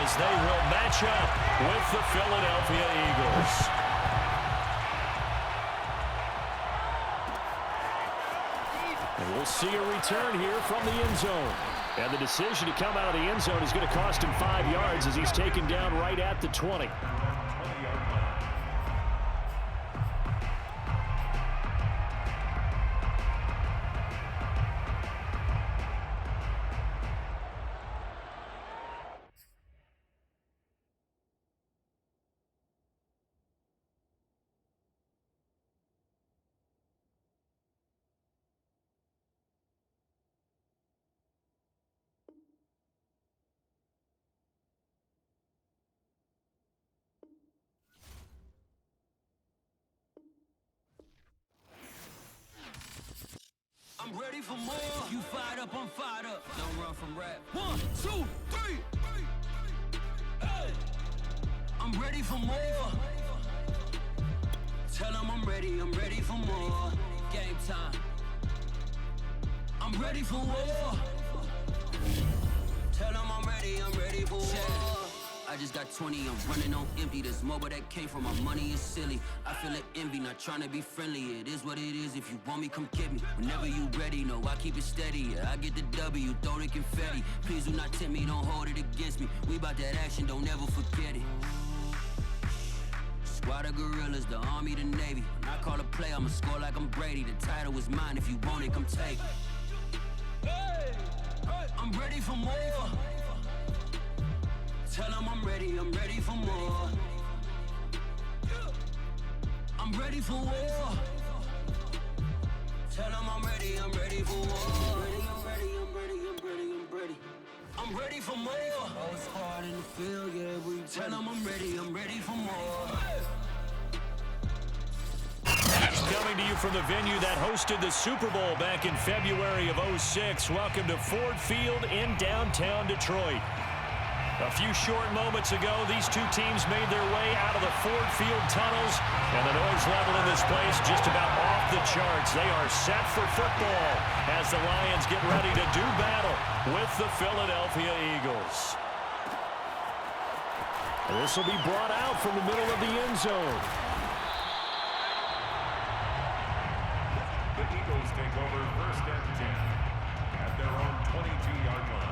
as they will match up with the Philadelphia Eagles. And we'll see a return here from the end zone. And the decision to come out of the end zone is going to cost him 5 yards as he's taken down right at the 20. I'm ready for more. You fired up, I'm fired up. Don't run from rap. 1, 2, 3. Hey. I'm ready for more. Tell them I'm ready for more. Game time. I'm ready for war. Tell them I'm ready for war. I just got 20, I'm running on empty. This mobile that came from my money is silly. I feel it envy, not trying to be friendly. It is what it is, if you want me, come get me. Whenever you ready, no, I keep it steady. Yeah, I get the W, throw the confetti. Please do not tempt me, don't hold it against me. We bout that action, don't ever forget it. Squad of gorillas, the army, the navy. When I call a play, I'ma score like I'm Brady. The title is mine, if you want it, come take it. Hey, hey. I'm ready for more. Tell them I'm ready for more. I'm ready for war. Tell them I'm ready for war. I'm ready for more. Oh, it's hard in the field, yeah, we tell them I'm ready for more. Coming to you from the venue that hosted the Super Bowl back in February of '06. Welcome to Ford Field in downtown Detroit. A few short moments ago, these two teams made their way out of the Ford Field tunnels, and the noise level in this place just about off the charts. They are set for football as the Lions get ready to do battle with the Philadelphia Eagles. This will be brought out from the middle of the end zone. The Eagles take over 1st and 10 at their own 22-yard line.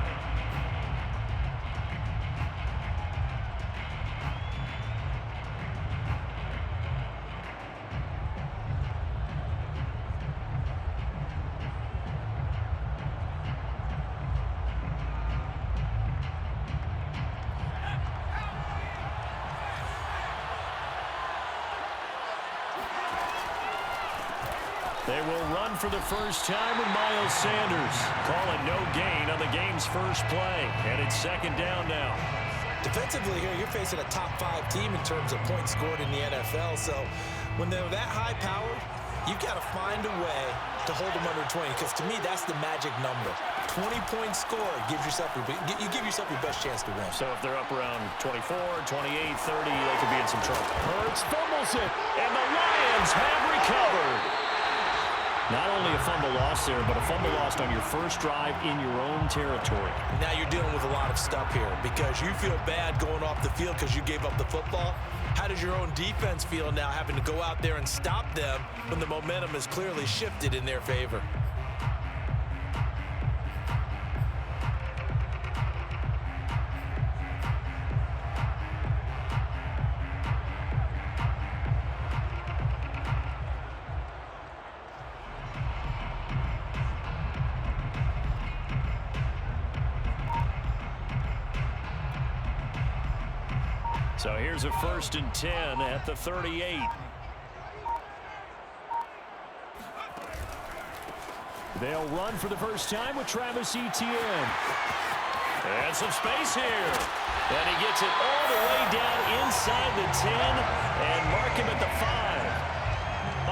They will run for the first time with Miles Sanders. Calling no gain on the game's first play. And it's 2nd down now. Defensively here, you're facing a top 5 team in terms of points scored in the NFL. So when they're that high-powered, you've got to find a way to hold them under 20. Because to me, that's the magic number. 20-point score gives yourself you give yourself your best chance to win. So if they're up around 24, 28, 30, they could be in some trouble. Hurts fumbles it, and the Lions have recovered. Not only a fumble loss there, but a fumble lost on your first drive in your own territory. Now you're dealing with a lot of stuff here because you feel bad going off the field because you gave up the football. How does your own defense feel now having to go out there and stop them when the momentum is clearly shifted in their favor? So here's a 1st and 10 at the 38. They'll run for the first time with Travis Etienne. And some space here. And he gets it all the way down inside the 10 and mark him at the 5.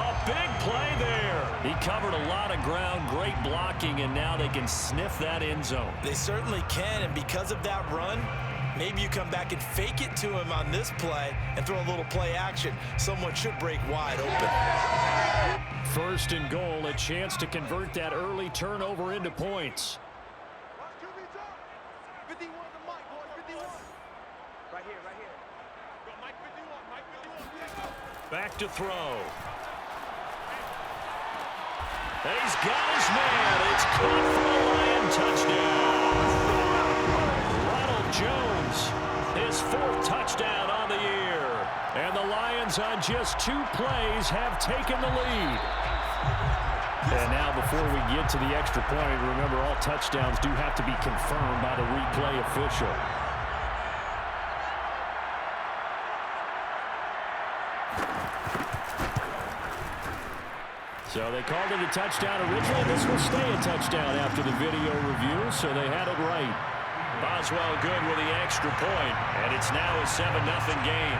A big play there. He covered a lot of ground, great blocking, and now they can sniff that end zone. They certainly can, and because of that run, maybe you come back and fake it to him on this play and throw a little play action. Someone should break wide open. 1st and goal, a chance to convert that early turnover into points. Back to throw. He's got his man. It's caught for a Lion touchdown. Ronald Jones, his 4th touchdown on the year. And the Lions on just 2 plays have taken the lead. And now before we get to the extra point, remember all touchdowns do have to be confirmed by the replay official. So they called it a touchdown originally. This will stay a touchdown after the video review, so they had it right. Boswell good with the extra point, and it's now a 7-0 game.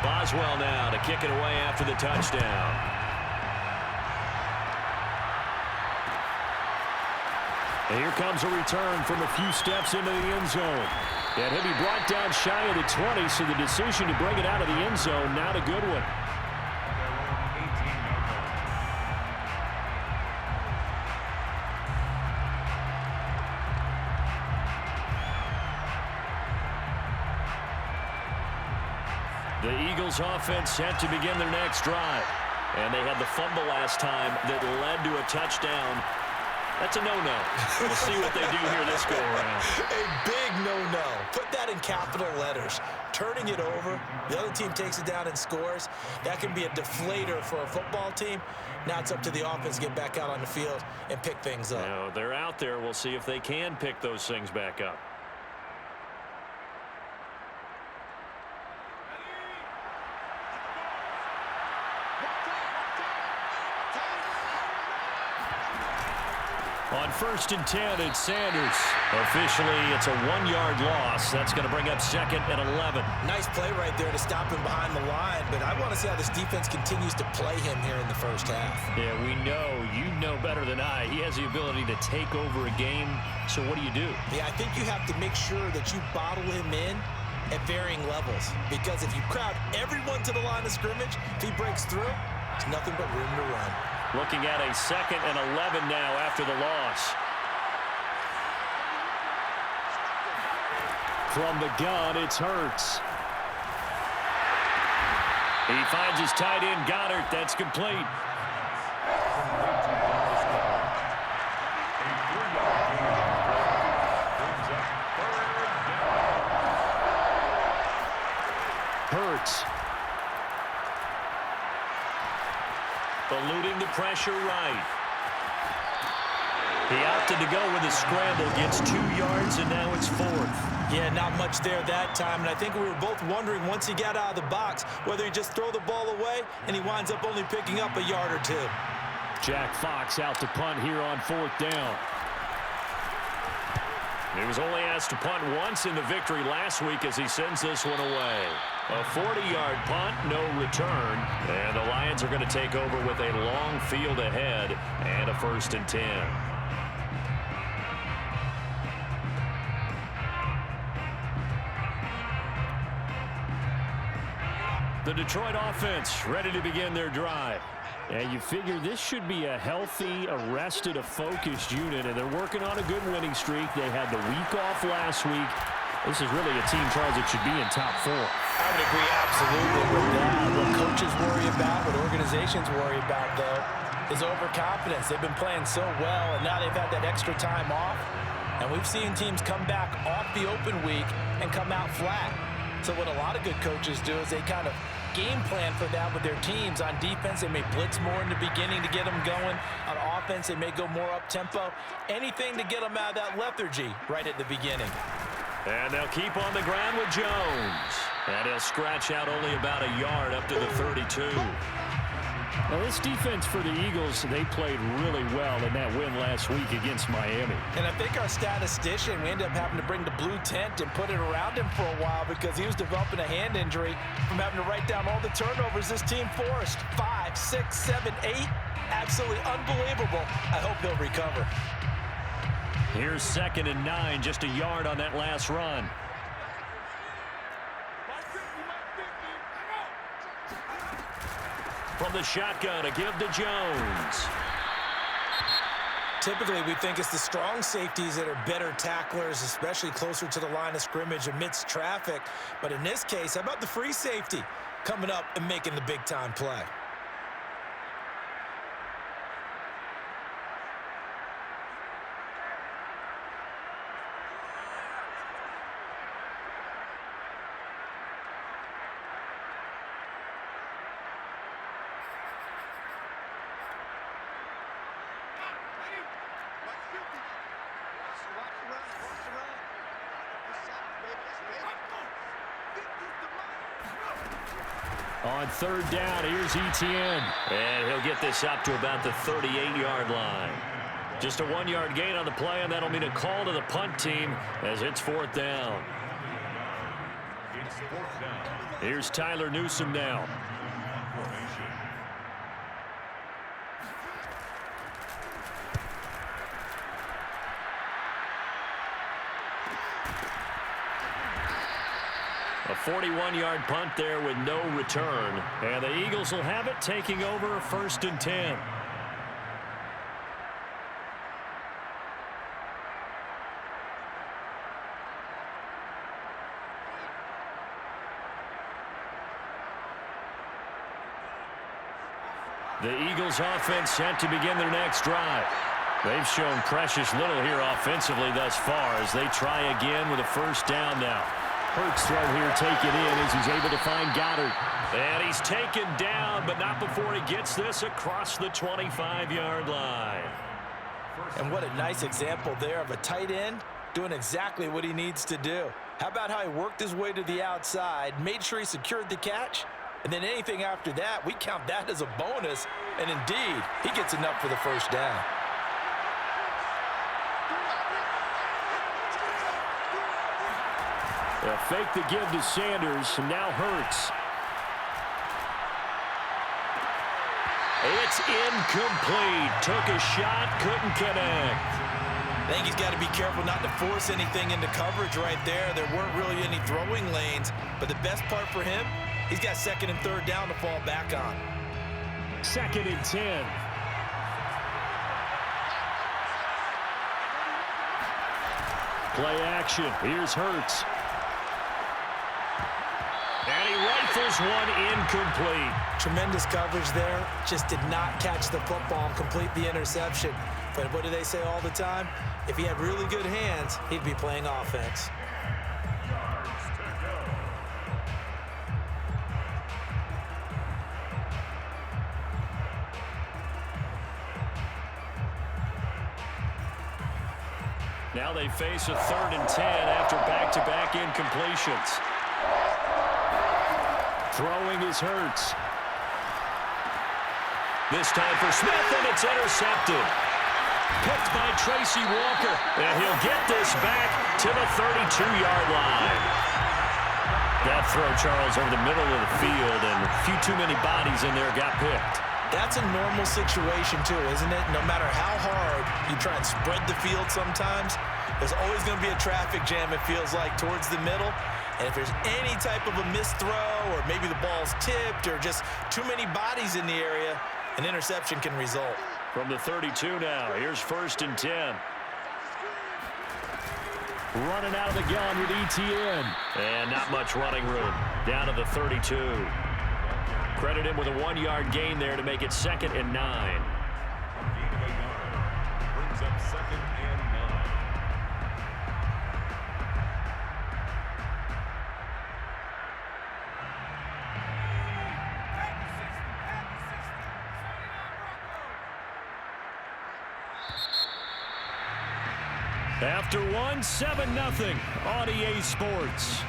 Boswell now to kick it away after the touchdown. And here comes a return from a few steps into the end zone. And he'll be brought down shy of the 20, so the decision to bring it out of the end zone, not a good one. The Eagles offense set to begin their next drive. And they had the fumble last time that led to a touchdown. That's a no-no. We'll see what they do here this go-around. A big no-no. Put that in capital letters. Turning it over, the other team takes it down and scores. That can be a deflator for a football team. Now it's up to the offense to get back out on the field and pick things up. Now, they're out there. We'll see if they can pick those things back up. On 1st and 10, it's Sanders. Officially, it's a 1-yard loss. That's going to bring up 2nd and 11. Nice play right there to stop him behind the line, but I want to see how this defense continues to play him here in the first half. Yeah, we know. You know better than I. He has the ability to take over a game, so what do you do? Yeah, I think you have to make sure that you bottle him in at varying levels, because if you crowd everyone to the line of scrimmage, if he breaks through, there's nothing but room to run. Looking at a 2nd and 11 now after the loss. From the gun, it's Hurts. He finds his tight end, Goddard. That's complete. Hurts. Eluding the pressure right. He opted to go with a scramble, gets 2 yards, and now it's 4th. Yeah, not much there that time, and I think we were both wondering once he got out of the box whether he just throw the ball away, and he winds up only picking up a yard or 2. Jack Fox out to punt here on 4th down. He was only asked to punt once in the victory last week as he sends this one away. A 40-yard punt, no return. And the Lions are going to take over with a long field ahead and a 1st and 10. The Detroit offense ready to begin their drive. And you figure this should be a healthy, arrested, a focused unit, and they're working on a good winning streak. They had the week off last week. This is really a team, Charles, that should be in top 4. I would agree absolutely with that. What coaches worry about, what organizations worry about, though, is overconfidence. They've been playing so well, and now they've had that extra time off. And we've seen teams come back off the open week and come out flat. So what a lot of good coaches do is they kind of game plan for that with their teams. On defense, they may blitz more in the beginning to get them going. On offense, they may go more up-tempo. Anything to get them out of that lethargy right at the beginning. And they'll keep on the ground with Jones. And he'll scratch out only about a yard up to the 32. Now, this defense for the Eagles, they played really well in that win last week against Miami. And I think our statistician, we ended up having to bring the blue tent and put it around him for a while because he was developing a hand injury from having to write down all the turnovers this team forced. 5, 6, 7, 8. Absolutely unbelievable. I hope he'll recover. Here's 2nd and 9, just a yard on that last run. From the shotgun, a give to Jones. Typically, we think it's the strong safeties that are better tacklers, especially closer to the line of scrimmage amidst traffic. But in this case, how about the free safety? coming up and making the big-time play. On third down, here's Etienne. And he'll get this up to about the 38-yard line. Just a 1-yard gain on the play, and that'll mean a call to the punt team as it's fourth down. Here's Tyler Newsome now. A 41-yard punt there with no return. And the Eagles will have it, taking over 1st and 10. The Eagles offense set to begin their next drive. They've shown precious little here offensively thus far as they try again with a first down now. Hurts throw here taken in as he's able to find Goddard. And he's taken down, but not before he gets this across the 25-yard line. And what a nice example there of a tight end doing exactly what he needs to do. How about how he worked his way to the outside, made sure he secured the catch, and then anything after that, we count that as a bonus. And indeed, he gets enough for the first down. A fake to give to Sanders, and now Hurts. It's incomplete. Took a shot, couldn't connect. I think he's got to be careful not to force anything into coverage right there. There weren't really any throwing lanes, but the best part for him, he's got 2nd and 3rd down to fall back on. 2nd and 10. Play action. Here's Hurts. And he rifles one incomplete. Tremendous coverage there. Just did not catch the football and complete the interception. But what do they say all the time? If he had really good hands, he'd be playing offense. Now they face a 3rd and 10 after back-to-back incompletions. Throwing is Hurts. This time for Smith, and it's intercepted. Picked by Tracy Walker, and he'll get this back to the 32-yard line. That throw, Charles, over the middle of the field, and a few too many bodies in there got picked. That's a normal situation, too, isn't it? No matter how hard you try and spread the field sometimes, there's always going to be a traffic jam, it feels like, towards the middle. And if there's any type of a missed throw or maybe the ball's tipped or just too many bodies in the area, an interception can result. From the 32 now, here's 1st and 10. Running out of the gun with Etienne. And not much running room. Down to the 32. Credit him with a 1-yard gain there to make it 2nd and 9. Brings up 2nd and 9. After one, 7-0 on EA Sports. 7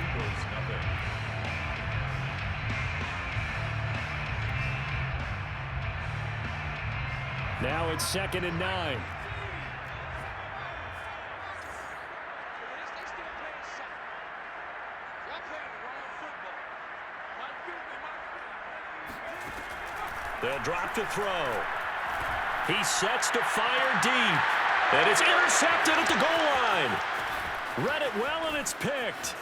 equals nothing. Now it's 2nd and 9. They'll drop the throw. He sets to fire deep. And it's intercepted at the goal line. Read it well, and it's picked.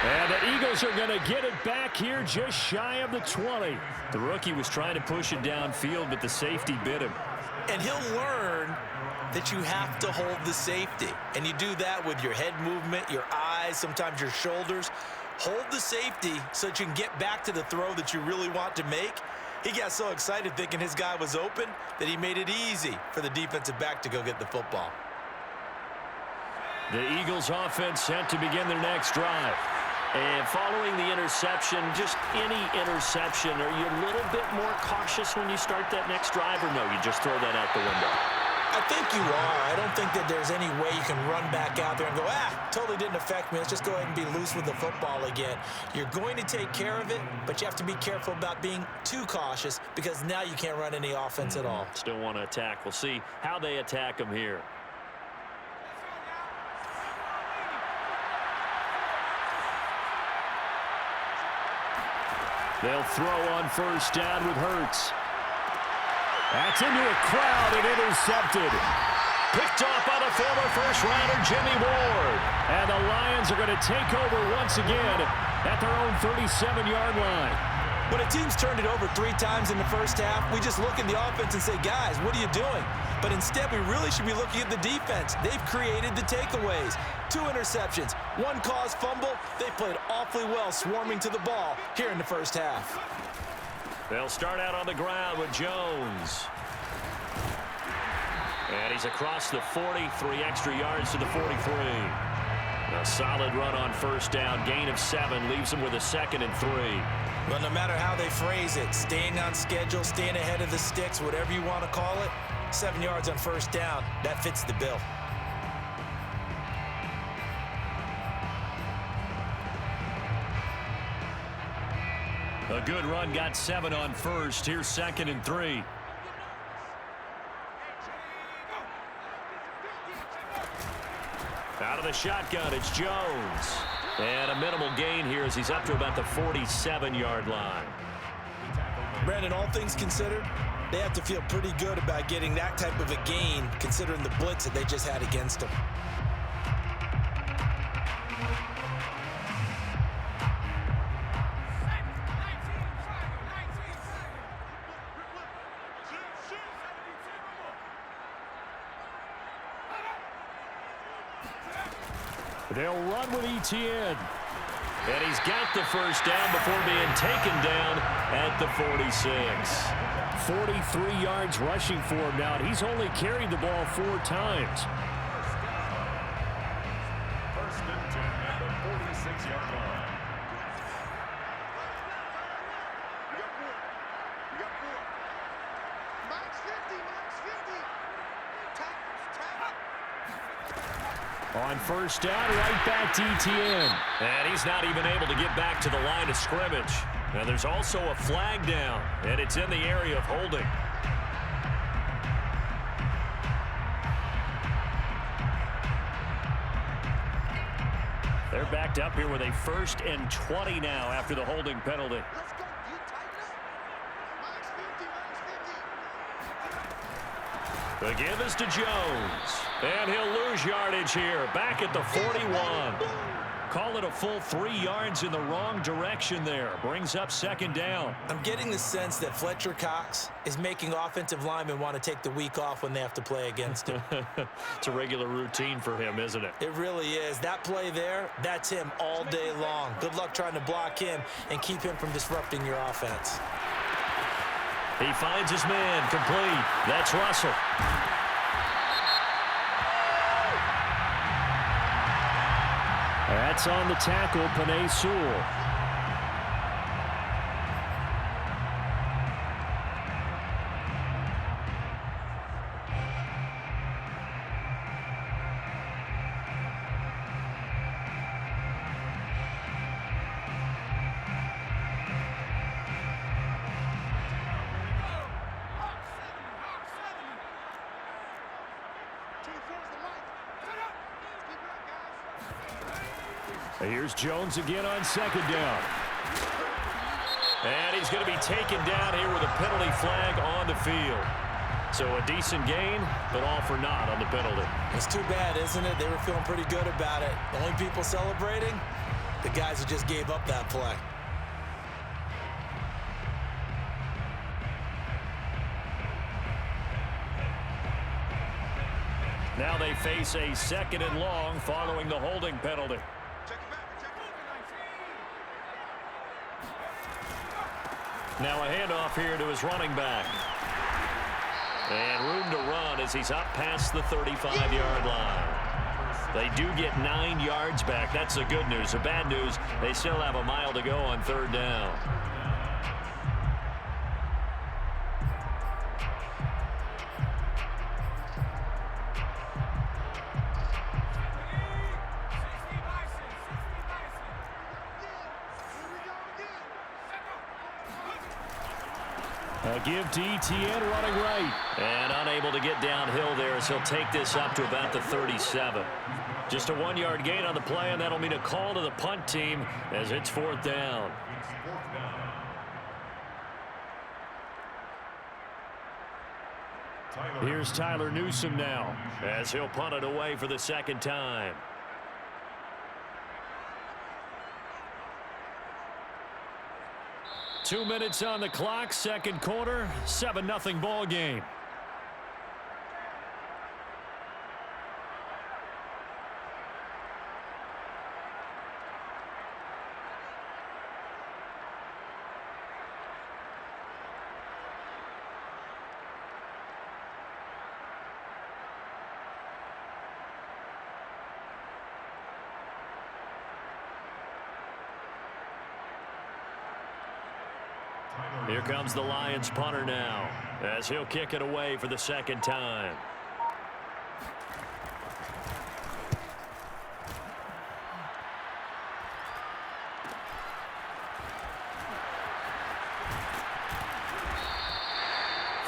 And the Eagles are going to get it back here just shy of the 20. The rookie was trying to push it downfield, but the safety bit him. And he'll learn that you have to hold the safety. And you do that with your head movement, your eyes, sometimes your shoulders. hold the safety so that you can get back to the throw that you really want to make. He got so excited thinking his guy was open that he made it easy for the defensive back to go get the football. The Eagles offense set to begin their next drive. And following the interception, just any interception, are you a little bit more cautious when you start that next drive, or no, you just throw that out the window? I think you are. I don't think that there's any way you can run back out there and go, totally didn't affect me. Let's just go ahead and be loose with the football again. You're going to take care of it, but you have to be careful about being too cautious because now you can't run any offense at all. Still want to attack. We'll see how they attack them here. They'll throw on first down with Hurts. That's into a crowd and intercepted. Picked off by the former first-rounder Jimmy Ward. And the Lions are going to take over once again at their own 37-yard line. When a team's turned it over 3 times in the first half, we just look at the offense and say, guys, what are you doing? But instead, we really should be looking at the defense. They've created the takeaways. 2 interceptions, 1 caused fumble. They played awfully well swarming to the ball here in the first half. They'll start out on the ground with Jones. And he's across the 40, 3 extra yards to the 43. A solid run on first down, gain of 7, leaves him with a 2nd and 3. Well, no matter how they phrase it, staying on schedule, staying ahead of the sticks, whatever you want to call it, 7 yards on first down, that fits the bill. A good run, got 7 on first. Here's 2nd and 3. Out of the shotgun, it's Jones. And a minimal gain here as he's up to about the 47-yard line. Brandon, all things considered, they have to feel pretty good about getting that type of a gain considering the blitz that they just had against them. They'll run with Etienne. And he's got the first down before being taken down at the 46. 43 yards rushing for him now. He's only carried the ball 4 times. First and 10 at the 46-yard line. On first down, right back to Etienne. And he's not even able to get back to the line of scrimmage. Now there's also a flag down, and it's in the area of holding. They're backed up here with a 1st and 20 now after the holding penalty. The give is to Jones. And he'll lose yardage here. Back at the 41. Call it a full 3 yards in the wrong direction there. Brings up 2nd down. I'm getting the sense that Fletcher Cox is making offensive linemen want to take the week off when they have to play against him. It's a regular routine for him, isn't it? It really is. That play there, that's him all day long. Good luck trying to block him and keep him from disrupting your offense. He finds his man complete. That's Russell. That's on the tackle, Penei Sewell. Here's Jones again on 2nd down. And he's going to be taken down here with a penalty flag on the field. So a decent gain, but all for naught on the penalty. It's too bad, isn't it? They were feeling pretty good about it. The only people celebrating, the guys who just gave up that play. Now they face a 2nd and long following the holding penalty. Now a handoff here to his running back. And room to run as he's up past the 35-yard line. They do get 9 yards back. That's the good news. The bad news, they still have a mile to go on third down. A give to Etienne running right. And unable to get downhill there as he'll take this up to about the 37. Just a 1-yard gain on the play, and that'll mean a call to the punt team as it's fourth down. Here's Tyler Newsome now as he'll punt it away for the second time. Two minutes on the clock, second quarter, 7-0 ball game. Here comes the Lions punter now as he'll kick it away for the second time.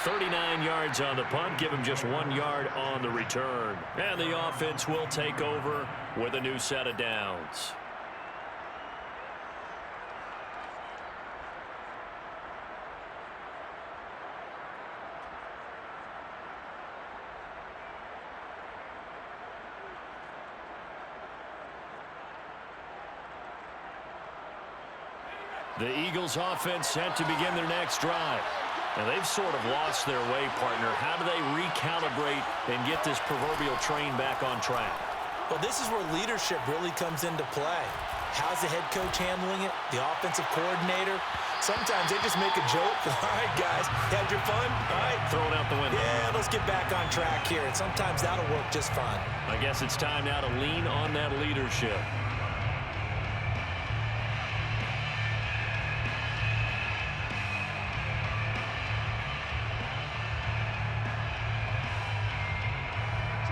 .39 yards on the punt, give him just 1 yard on the return. And the offense will take over with a new set of downs. The Eagles offense set to begin their next drive. And they've sort of lost their way, partner. How do they recalibrate and get this proverbial train back on track? Well, this is where leadership really comes into play. How's the head coach handling it? The offensive coordinator? Sometimes they just make a joke. All right, guys, had your fun? All right. Throw it out the window. Yeah, let's get back on track here. And sometimes that'll work just fine. I guess it's time now to lean on that leadership.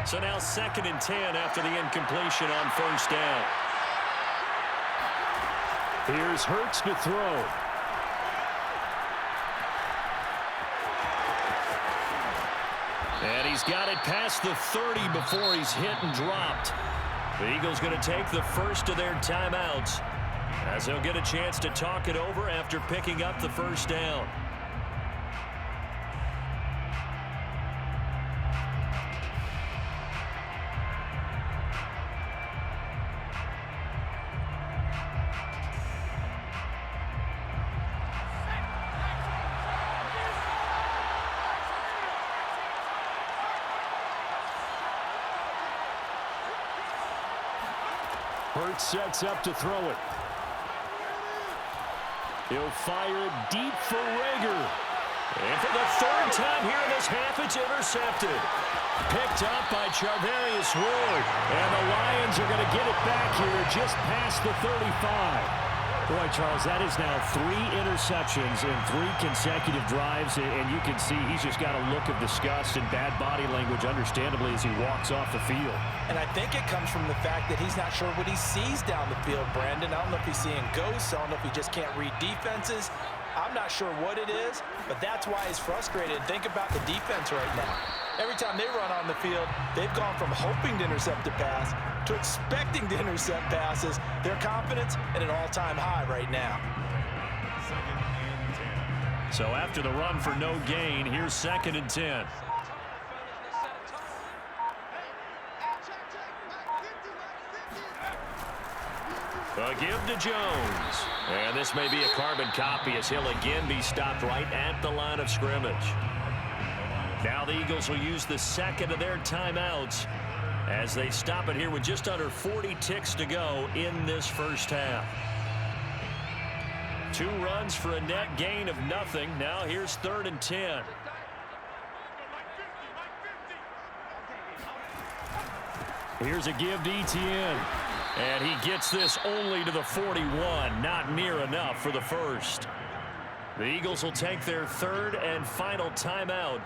So now 2nd and 10 after the incompletion on first down. Here's Hurts to throw. And he's got it past the 30 before he's hit and dropped. The Eagles going to take the first of their timeouts as they'll get a chance to talk it over after picking up the first down. Hurts sets up to throw it. He'll fire it deep for Rager. And for the third time here in this half, it's intercepted. Picked up by Charvarius Ward. And the Lions are going to get it back here just past the 35. Boy, Charles, that is now 3 interceptions in 3 consecutive drives, and you can see he's just got a look of disgust and bad body language, understandably, as he walks off the field. And I think it comes from the fact that he's not sure what he sees down the field, Brandon. I don't know if he's seeing ghosts. I don't know if he just can't read defenses. I'm not sure what it is, but that's why he's frustrated. Think about the defense right now. Every time they run on the field, they've gone from hoping to intercept a pass to expecting to intercept passes. Their confidence at an all-time high right now. 2nd and 10. So after the run for no gain, here's 2nd and 10. A give to Jones. And this may be a carbon copy as he'll again be stopped right at the line of scrimmage. Now the Eagles will use the second of their timeouts as they stop it here with just under 40 ticks to go in this first half. 2 runs for a net gain of nothing. Now here's 3rd and 10. Here's a give to Etienne. And he gets this only to the 41. Not near enough for the first. The Eagles will take their 3rd and final timeout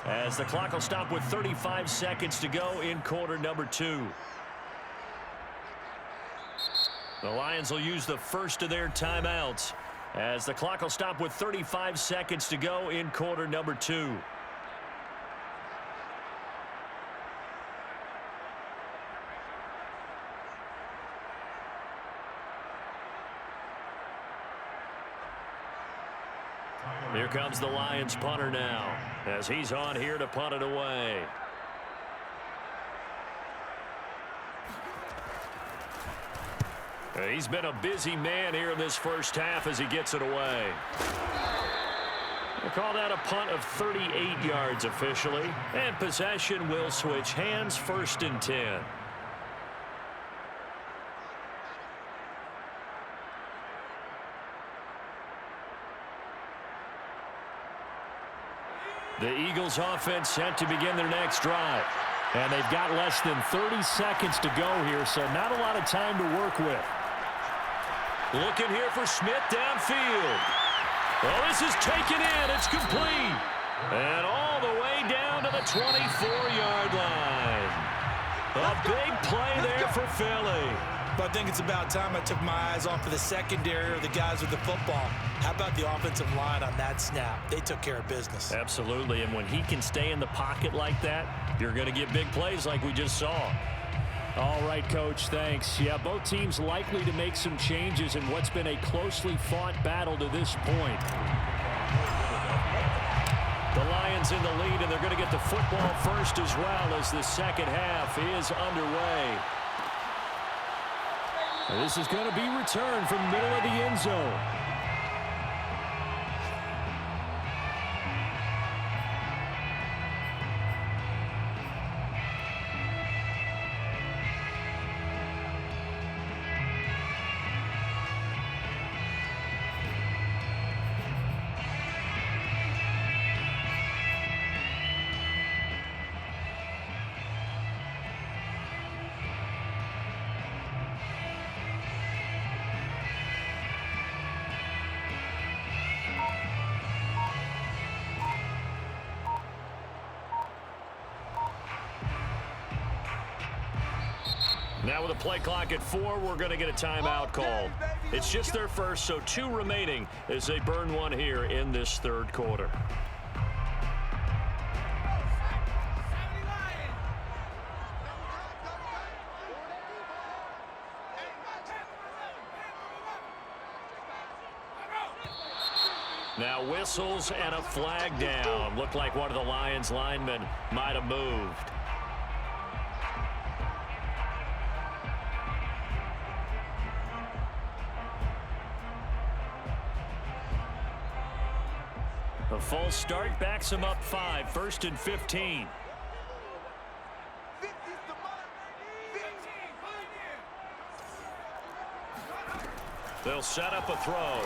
as the clock will stop with 35 seconds to go in quarter number 2. The Lions will use the first of their timeouts as the clock will stop with 35 seconds to go in quarter number 2. Here comes the Lions punter now as he's on here to punt it away. He's been a busy man here in this first half as he gets it away. We'll call that a punt of 38 yards officially. And possession will switch hands, 1st and 10. The Eagles offense set to begin their next drive. And they've got less than 30 seconds to go here, so not a lot of time to work with. Looking here for Smith downfield. Well, this is taken in. It's complete. And all the way down to the 24-yard line. A big play there for Philly. But I think it's about time I took my eyes off of the secondary or the guys with the football. How about the offensive line on that snap? They took care of business. Absolutely, and when he can stay in the pocket like that, you're going to get big plays like we just saw. All right, Coach, thanks. Yeah, both teams likely to make some changes in what's been a closely fought battle to this point. The Lions in the lead, and they're going to get the football first as well as the second half is underway. This is going to be returned from the middle of the end zone. Now with a play clock at 4, we're going to get a timeout called. It's just their first, so 2 remaining as they burn one here in this 3rd quarter. Now whistles and a flag down. Looked like one of the Lions linemen might have moved. A false start backs him up 5, 1st and 15. They'll set up a throw.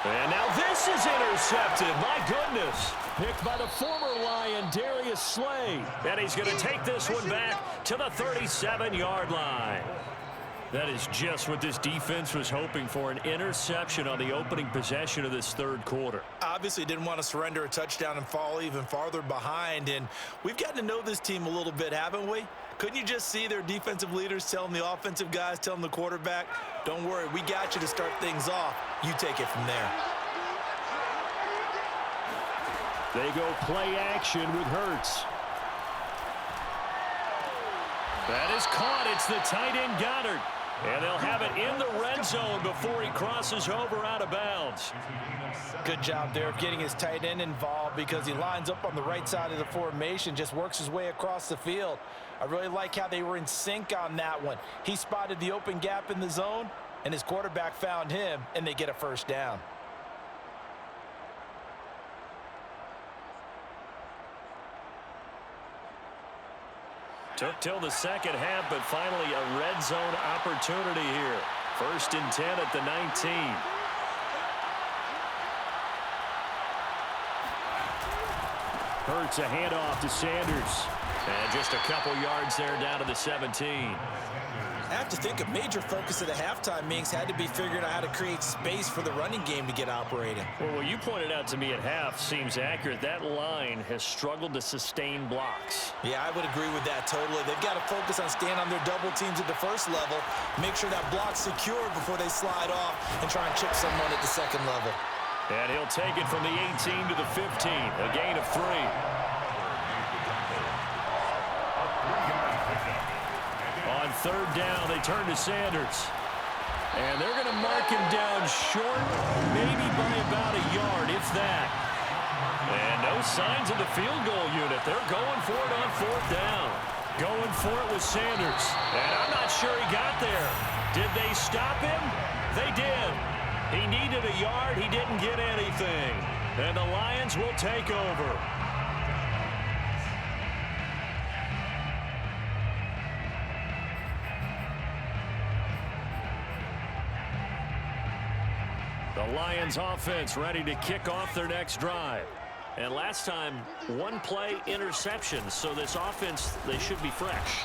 And now this is intercepted. My goodness. Picked by the former Lion, Darius Slay. And he's going to take this one back to the 37-yard line. That is just what this defense was hoping for, an interception on the opening possession of this 3rd quarter. Obviously didn't want to surrender a touchdown and fall even farther behind, and we've gotten to know this team a little bit, haven't we? Couldn't you just see their defensive leaders telling the offensive guys, telling the quarterback, don't worry, we got you to start things off. You take it from there. They go play action with Hurts. That is caught. It's the tight end Goddard. And they'll have it in the red zone before he crosses over out of bounds. Good job there of getting his tight end involved because he lines up on the right side of the formation, just works his way across the field. I really like how they were in sync on that one. He spotted the open gap in the zone, and his quarterback found him, and they get a first down. Took till the second half, but finally a red zone opportunity here. First and 10 at the 19. Hurts a handoff to Sanders. And just a couple yards there down to the 17. I have to think a major focus of the halftime meetings had to be figuring out how to create space for the running game to get operating. Well, what you pointed out to me at half seems accurate. That line has struggled to sustain blocks. Yeah, I would agree with that totally. They've got to focus on staying on their double teams at the first level, make sure that block's secure before they slide off and try and chip someone at the second level. And he'll take it from the 18 to the 15, a gain of 3. On third down, they turn to Sanders. And they're going to mark him down short, maybe by about a yard, if that. And no signs of the field goal unit. They're going for it on fourth down. Going for it with Sanders. And I'm not sure he got there. Did they stop him? They did. He needed a yard. He didn't get anything. And the Lions will take over. The Lions offense ready to kick off their next drive. And last time, one play interception. So this offense, they should be fresh.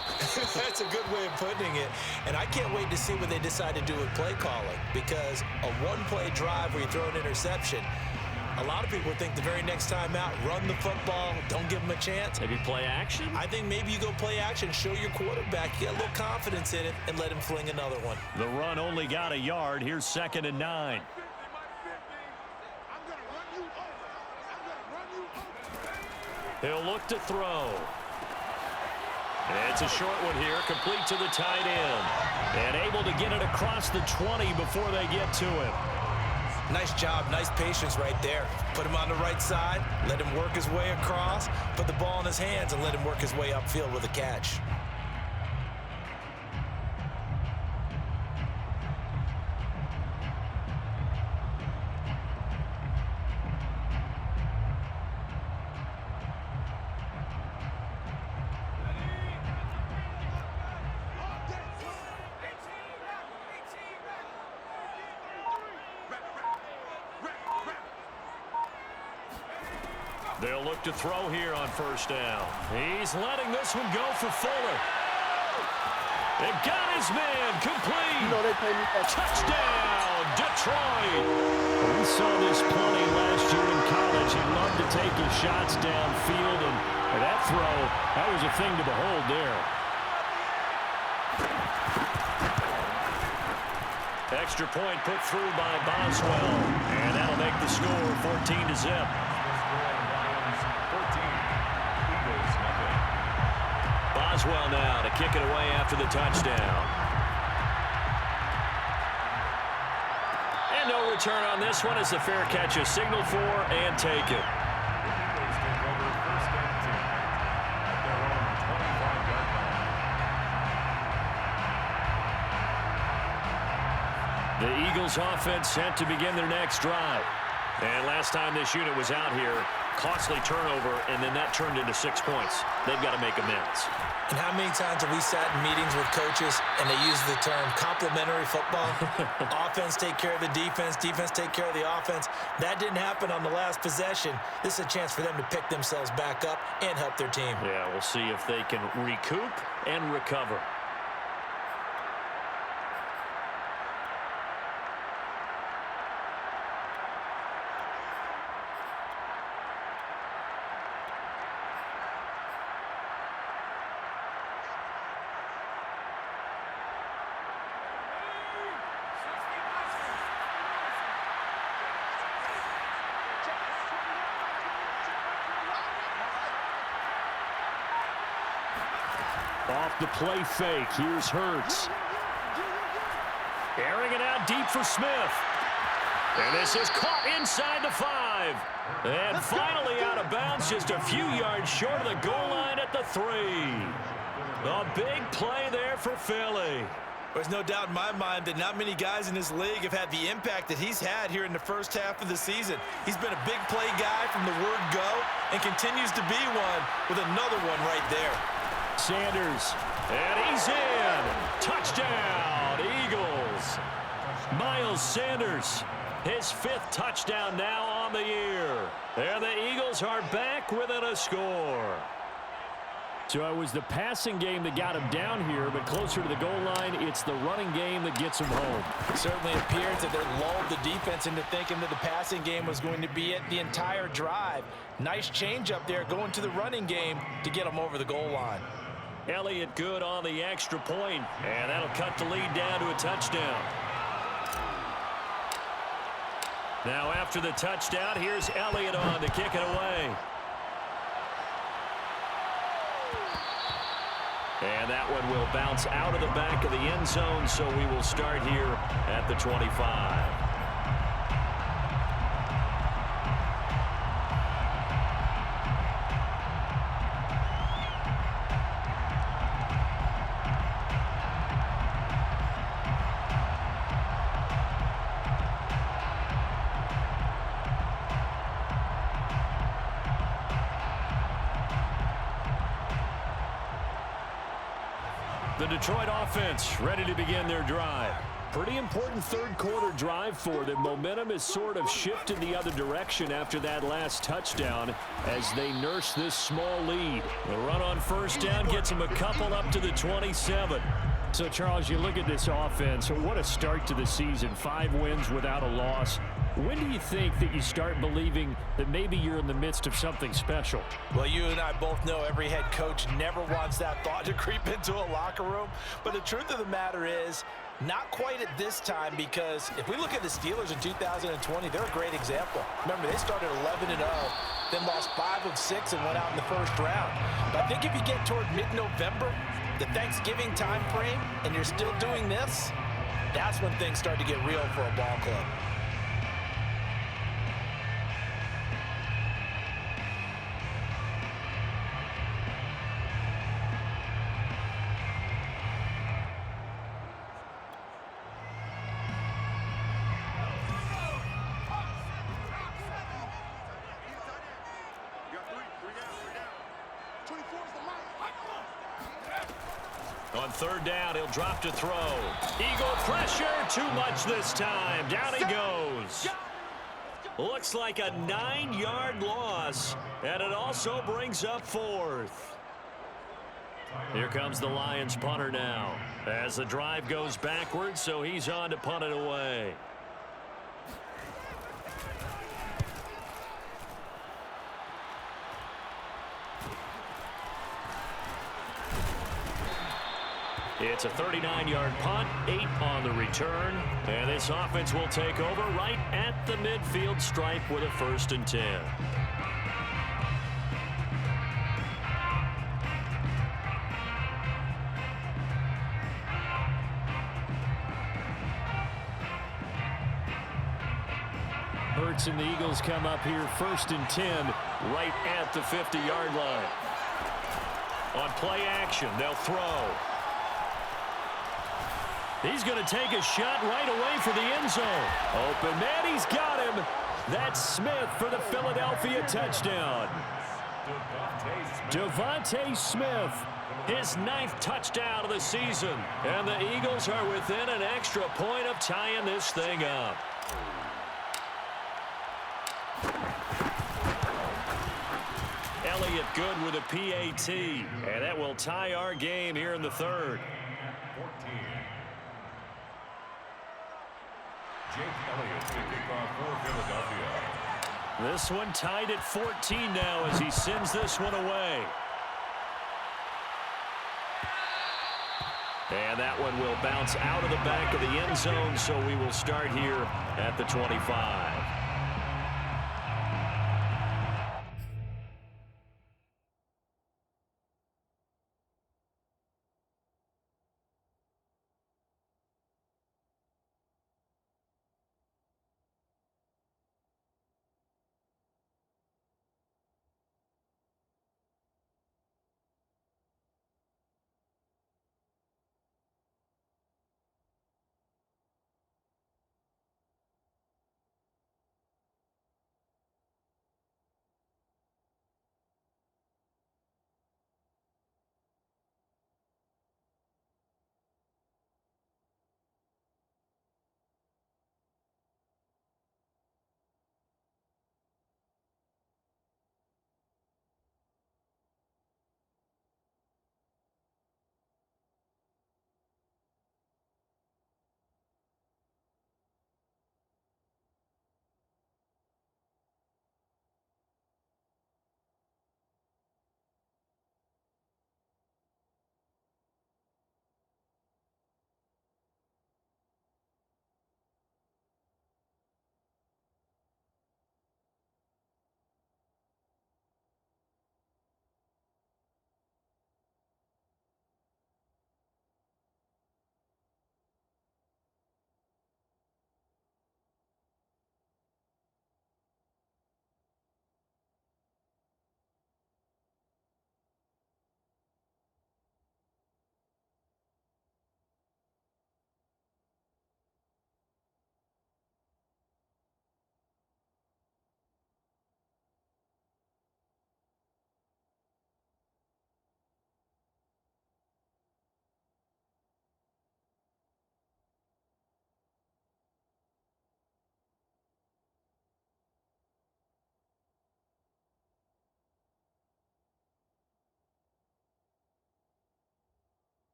That's a good way of putting it. And I can't wait to see what they decide to do with play calling. Because a one-play drive where you throw an interception, a lot of people think the very next time out, run the football, don't give them a chance. Maybe play action? I think maybe you go play action, show your quarterback, you get a little confidence in it, and let him fling another one. The run only got a yard. Here's 2nd and 9. He'll look to throw. It's a short one here, complete to the tight end. And able to get it across the 20 before they get to him. Nice job, nice patience right there. Put him on the right side, let him work his way across, put the ball in his hands, and let him work his way upfield with a catch. They'll look to throw here on first down. He's letting this one go for Fuller. They got his man complete. Touchdown, Detroit. We saw this plenty last year in college. He loved to take his shots downfield, and that throw, that was a thing to behold there. Extra point put through by Boswell, and that'll make the score 14-0. Boswell now to kick it away after the touchdown. And no return on this one as the fair catch is signaled for and taken. The Eagles offense set to begin their next drive. And last time this unit was out here, costly turnover, and then that turned into 6 points. They've got to make amends. And how many times have we sat in meetings with coaches and they use the term complementary football? Offense take care of the defense, defense take care of the offense. That didn't happen on the last possession. This is a chance for them to pick themselves back up and help their team. Yeah, we'll see if they can recoup and recover. Off the play fake, here's Hurts. Airing it out deep for Smith. And this is caught inside the 5. And finally out of bounds, just a few yards short of the goal line at the 3. A big play there for Philly. There's no doubt in my mind that not many guys in this league have had the impact that he's had here in the first half of the season. He's been a big play guy from the word go and continues to be one with another one right there. Sanders, and he's in. Touchdown, Eagles. Miles Sanders, his 5th touchdown now on the year. And the Eagles are back within a score. So it was the passing game that got him down here, but closer to the goal line, it's the running game that gets him home. It certainly appears that they lulled the defense into thinking that the passing game was going to be it the entire drive. Nice change up there going to the running game to get him over the goal line. Elliott good on the extra point, and that'll cut the lead down to a touchdown. Now after the touchdown, here's Elliott on to kick it away. And that one will bounce out of the back of the end zone, so we will start here at the 25. The Detroit offense ready to begin their drive. Pretty important third quarter drive for them. Momentum has sort of shifted the other direction after that last touchdown as they nurse this small lead. The run on first down gets them a couple up to the 27. So, Charles, you look at this offense, what a start to the season. 5 wins without a loss. When do you think that you start believing that maybe you're in the midst of something special? Well, you and I both know every head coach never wants that thought to creep into a locker room. But the truth of the matter is, not quite at this time, because if we look at the Steelers in 2020, they're a great example. Remember, they started 11-0, then lost 5 of 6 and went out in the first round. But I think if you get toward mid-November, the Thanksgiving time frame, and you're still doing this, that's when things start to get real for a ball club. On third down, he'll drop to throw. Eagle pressure, too much this time. Down he goes. Looks like a 9-yard loss, and it also brings up 4th. Here comes the Lions punter now as the drive goes backwards, so he's on to punt it away. It's a 39-yard punt, 8 on the return, and this offense will take over right at the midfield stripe with a 1st and 10. Hurts and the Eagles come up here 1st and 10 right at the 50-yard line. On play action, they'll throw. He's going to take a shot right away for the end zone. Open man, he's got him. That's Smith for the Philadelphia touchdown. Devontae Smith, his 9th touchdown of the season. And the Eagles are within an extra point of tying this thing up. Elliott good with a PAT. And that will tie our game here in the 3rd. Jake Elliott to kick off for Philadelphia. This one tied at 14 now as he sends this one away. And that one will bounce out of the back of the end zone, so we will start here at the 25.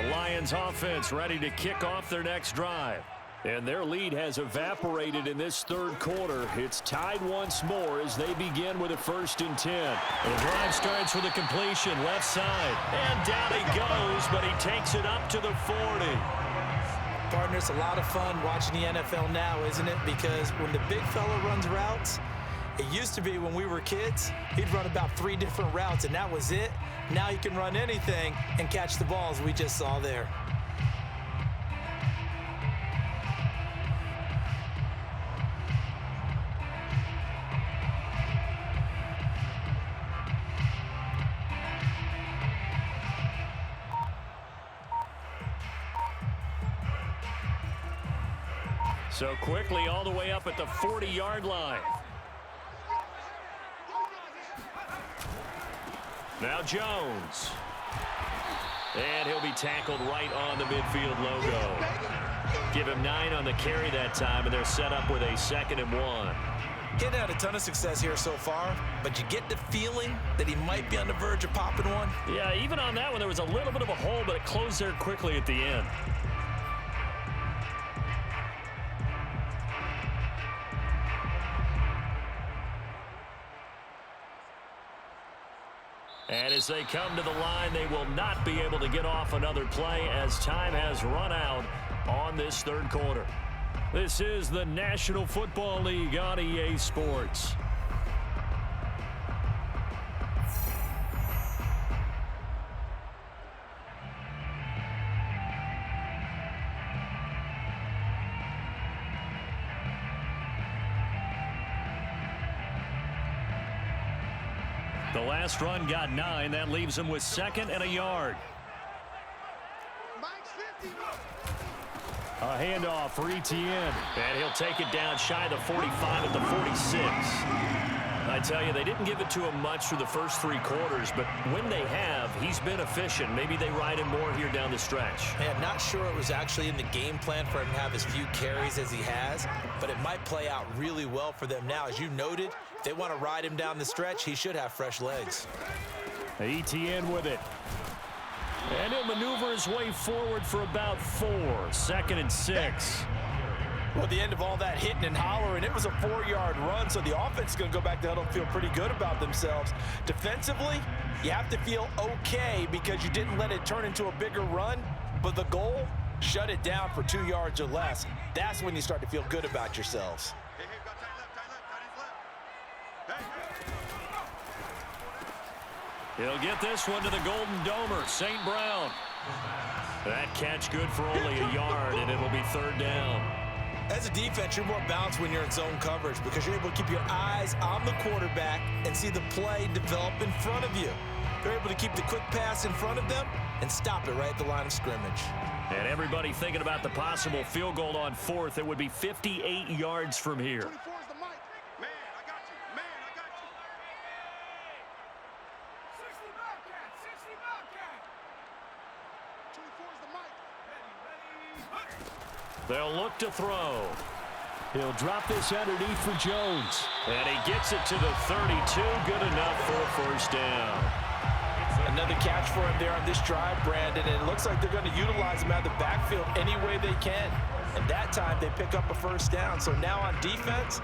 The Lions offense ready to kick off their next drive. And their lead has evaporated in this third quarter. It's tied once more as they begin with a 1st and 10. The drive starts with a completion left side. And down he goes, but he takes it up to the 40. Partner, it's a lot of fun watching the NFL now, isn't it? Because when the big fella runs routes, it used to be when we were kids, he'd run about 3 different routes, and that was it. Now he can run anything and catch the balls we just saw there. So quickly all the way up at the 40-yard line. Now Jones. And he'll be tackled right on the midfield logo. Give him 9 on the carry that time, and they're set up with a 2nd and 1. Getting had a ton of success here so far, but you get the feeling that he might be on the verge of popping one. Yeah, even on that one, there was a little bit of a hole, but it closed there quickly at the end. And as they come to the line, they will not be able to get off another play as time has run out on this third quarter. This is the National Football League on EA Sports. The last run got 9. That leaves him with 2nd and a yard. A handoff for Etienne. And he'll take it down shy of the 45 at the 46. I tell you, they didn't give it to him much through the first 3 quarters, but when they have, he's been efficient. Maybe they ride him more here down the stretch. Man, not sure it was actually in the game plan for him to have as few carries as he has, but it might play out really well for them now. As you noted, if they want to ride him down the stretch, he should have fresh legs. Etienne with it. And he'll maneuver his way forward for about 4. 2nd and 6. Well, at the end of all that hitting and hollering, it was a 4-yard run, so the offense is going to go back to huddle and feel pretty good about themselves. Defensively, you have to feel okay because you didn't let it turn into a bigger run, but the goal, shut it down for 2 yards or less. That's when you start to feel good about yourselves. He'll get this one to the Golden Domer, St. Brown. That catch good for only a yard, and it'll be 3rd down. As a defense, you're more balanced when you're in zone coverage because you're able to keep your eyes on the quarterback and see the play develop in front of you. They're able to keep the quick pass in front of them and stop it right at the line of scrimmage. And everybody thinking about the possible field goal on 4th. It would be 58 yards from here. They'll look to throw. He'll drop this underneath for Jones. And he gets it to the 32. Good enough for a 1st down. Another catch for him there on this drive, Brandon. And it looks like they're going to utilize him out of the backfield any way they can. And that time they pick up a 1st down. So now on defense,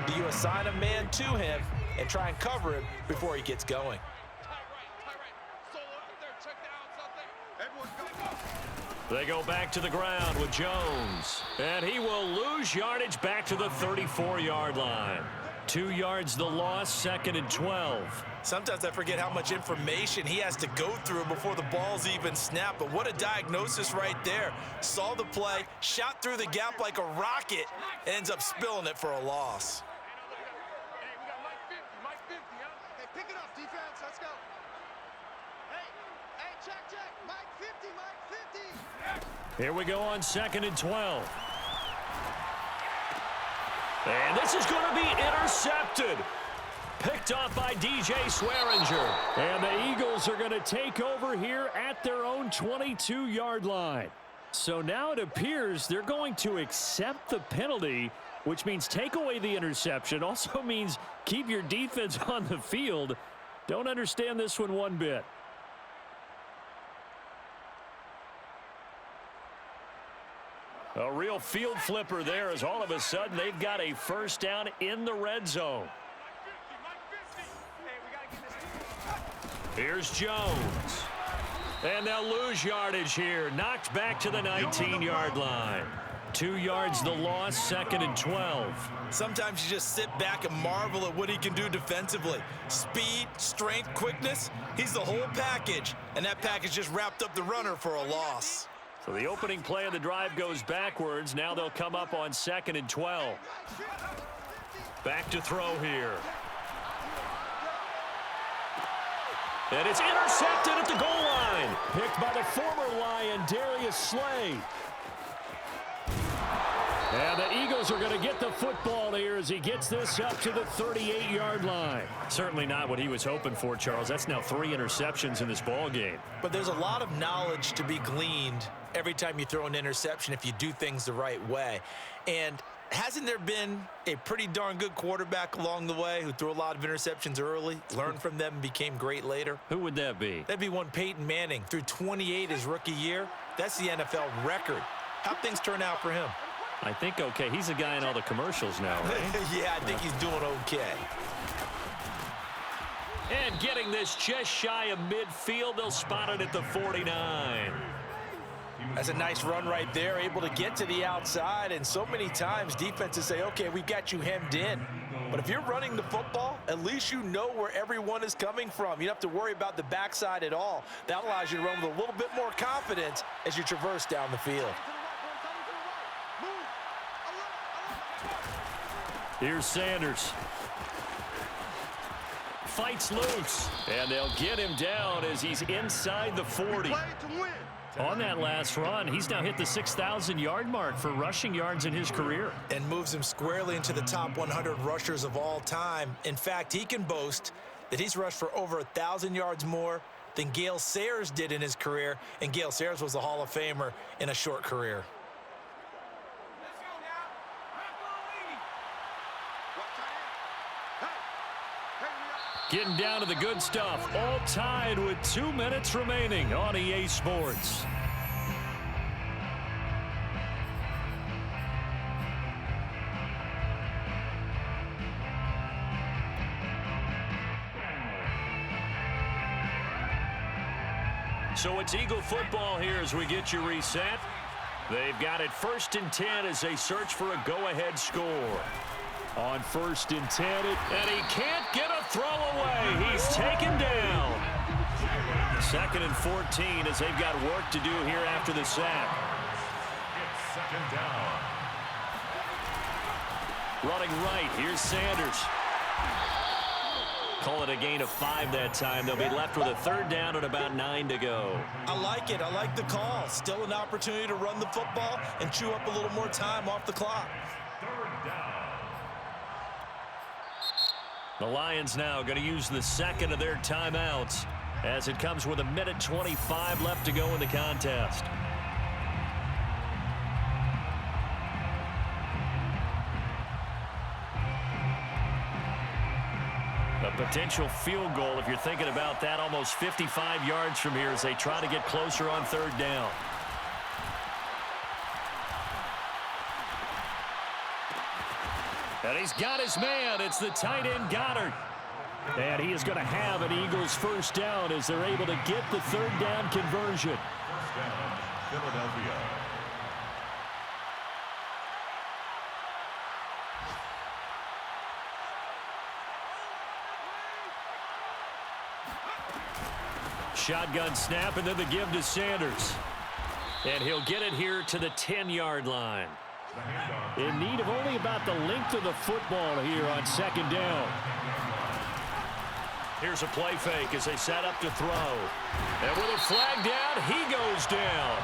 do you assign a man to him and try and cover him before he gets going? They go back to the ground with Jones. And he will lose yardage back to the 34-yard line. 2 yards the loss, 2nd and 12. Sometimes I forget how much information he has to go through before the ball's even snapped. But what a diagnosis right there. Saw the play, shot through the gap like a rocket, ends up spilling it for a loss. Here we go on 2nd and 12. And this is going to be intercepted. Picked off by DJ Swearinger. And the Eagles are going to take over here at their own 22-yard line. So now it appears they're going to accept the penalty, which means take away the interception. Also means keep your defense on the field. Don't understand this one bit. A real field flipper there as all of a sudden they've got a first down in the red zone. Here's Jones. And they'll lose yardage here. Knocked back to the 19-yard line. 2 yards the loss, 2nd and 12. Sometimes you just sit back and marvel at what he can do defensively. Speed, strength, quickness, he's the whole package. And that package just wrapped up the runner for a loss. So the opening play of the drive goes backwards. Now they'll come up on 2nd and 12. Back to throw here. And it's intercepted at the goal line. Picked by the former Lion, Darius Slay. And the Eagles are going to get the football here as he gets this up to the 38-yard line. Certainly not what he was hoping for, Charles. That's now 3 interceptions in this ball game. But there's a lot of knowledge to be gleaned every time you throw an interception if you do things the right way. And hasn't there been a pretty darn good quarterback along the way who threw a lot of interceptions early, learned from them, and became great later? Who would that be? That'd be one Peyton Manning. Threw 28 his rookie year. That's the NFL record. How'd things turn out for him? I think okay. He's a guy in all the commercials now, right? Yeah, I think he's doing okay. And getting this just shy of midfield, they'll spot it at the 49. That's a nice run right there, able to get to the outside. And so many times defenses say, okay, we've got you hemmed in. But if you're running the football, at least you know where everyone is coming from. You don't have to worry about the backside at all. That allows you to run with a little bit more confidence as you traverse down the field. Here's Sanders. Fights loose. And they'll get him down as he's inside the 40. On that last run, he's now hit the 6,000-yard mark for rushing yards in his career. And moves him squarely into the top 100 rushers of all time. In fact, he can boast that he's rushed for over 1,000 yards more than Gale Sayers did in his career. And Gale Sayers was a Hall of Famer in a short career. Getting down to the good stuff. All tied with 2 minutes remaining on EA Sports. So it's Eagle football here as we get you reset. They've got it 1st and 10 as they search for a go-ahead score. On 1st and 10, and he can't get a throw away. He's taken down. 2nd and 14 as they've got work to do here after the sack. It's 2nd down. Running right, here's Sanders. Call it a gain of 5 that time. They'll be left with a 3rd down and about 9 to go. I like it. I like the call. Still an opportunity to run the football and chew up a little more time off the clock. 3rd down. The Lions now going to use the 2nd of their timeouts as it comes with 1:25 left to go in the contest. A potential field goal, if you're thinking about that, almost 55 yards from here as they try to get closer on 3rd down. And he's got his man. It's the tight end, Goddard. And he is going to have an Eagles 1st down as they're able to get the 3rd down conversion. 1st down, Philadelphia. Shotgun snap and then the give to Sanders. And he'll get it here to the 10-yard line. In need of only about the length of the football here on 2nd down. Here's a play fake as they set up to throw. And with a flag down, he goes down.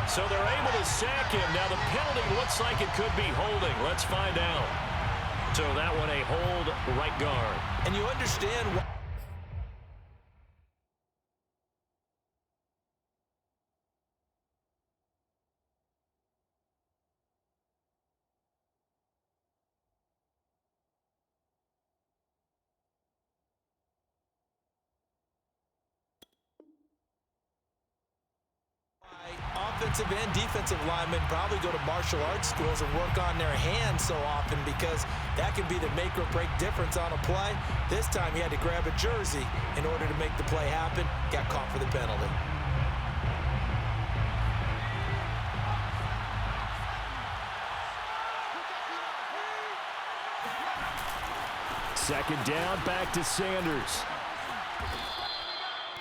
So they're able to sack him. Now the penalty looks like it could be holding. Let's find out. So that one a hold right guard. And you understand why. offensive and defensive linemen probably go to martial arts schools and work on their hands so often because that can be the make or break difference on a play. This time he had to grab a jersey in order to make the play happen. Got caught for the penalty. Second down, back to Sanders.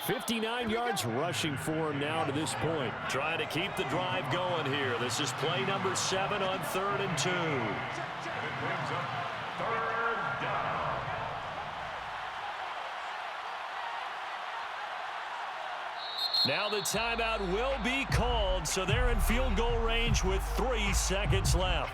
59 yards rushing for him now to this point. Trying to keep the drive going here. This is play number 7 on 3rd and 2. And it brings up 3rd down. Now the timeout will be called, so they're in field goal range with 3 seconds left.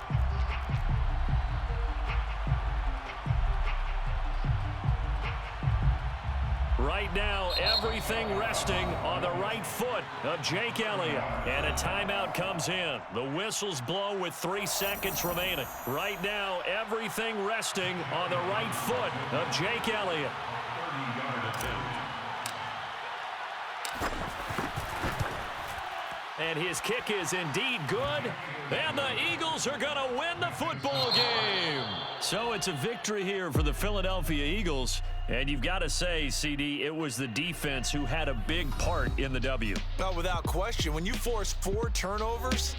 Right now, everything resting on the right foot of Jake Elliott. And a timeout comes in. The whistles blow with 3 seconds remaining. Right now, everything resting on the right foot of Jake Elliott. 30-yard attempt. And his kick is indeed good. And the Eagles are going to win the football game. So it's a victory here for the Philadelphia Eagles. And you've got to say, CD, it was the defense who had a big part in the W. Oh, without question. When you force 4 turnovers,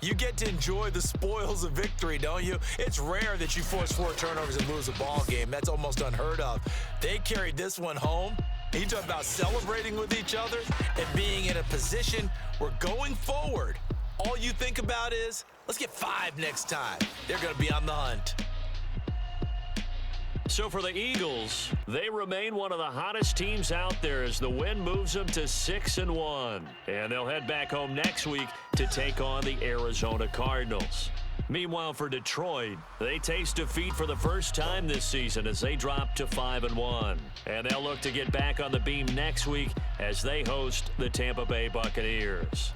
you get to enjoy the spoils of victory, don't you? It's rare that you force 4 turnovers and lose a ball game. That's almost unheard of. They carried this one home. You talk about celebrating with each other and being in a position where going forward, all you think about is, let's get 5 next time. They're going to be on the hunt. So for the Eagles, they remain one of the hottest teams out there as the win moves them to 6-1. And they'll head back home next week to take on the Arizona Cardinals. Meanwhile, for Detroit, they taste defeat for the first time this season as they drop to 5-1. And they'll look to get back on the beam next week as they host the Tampa Bay Buccaneers.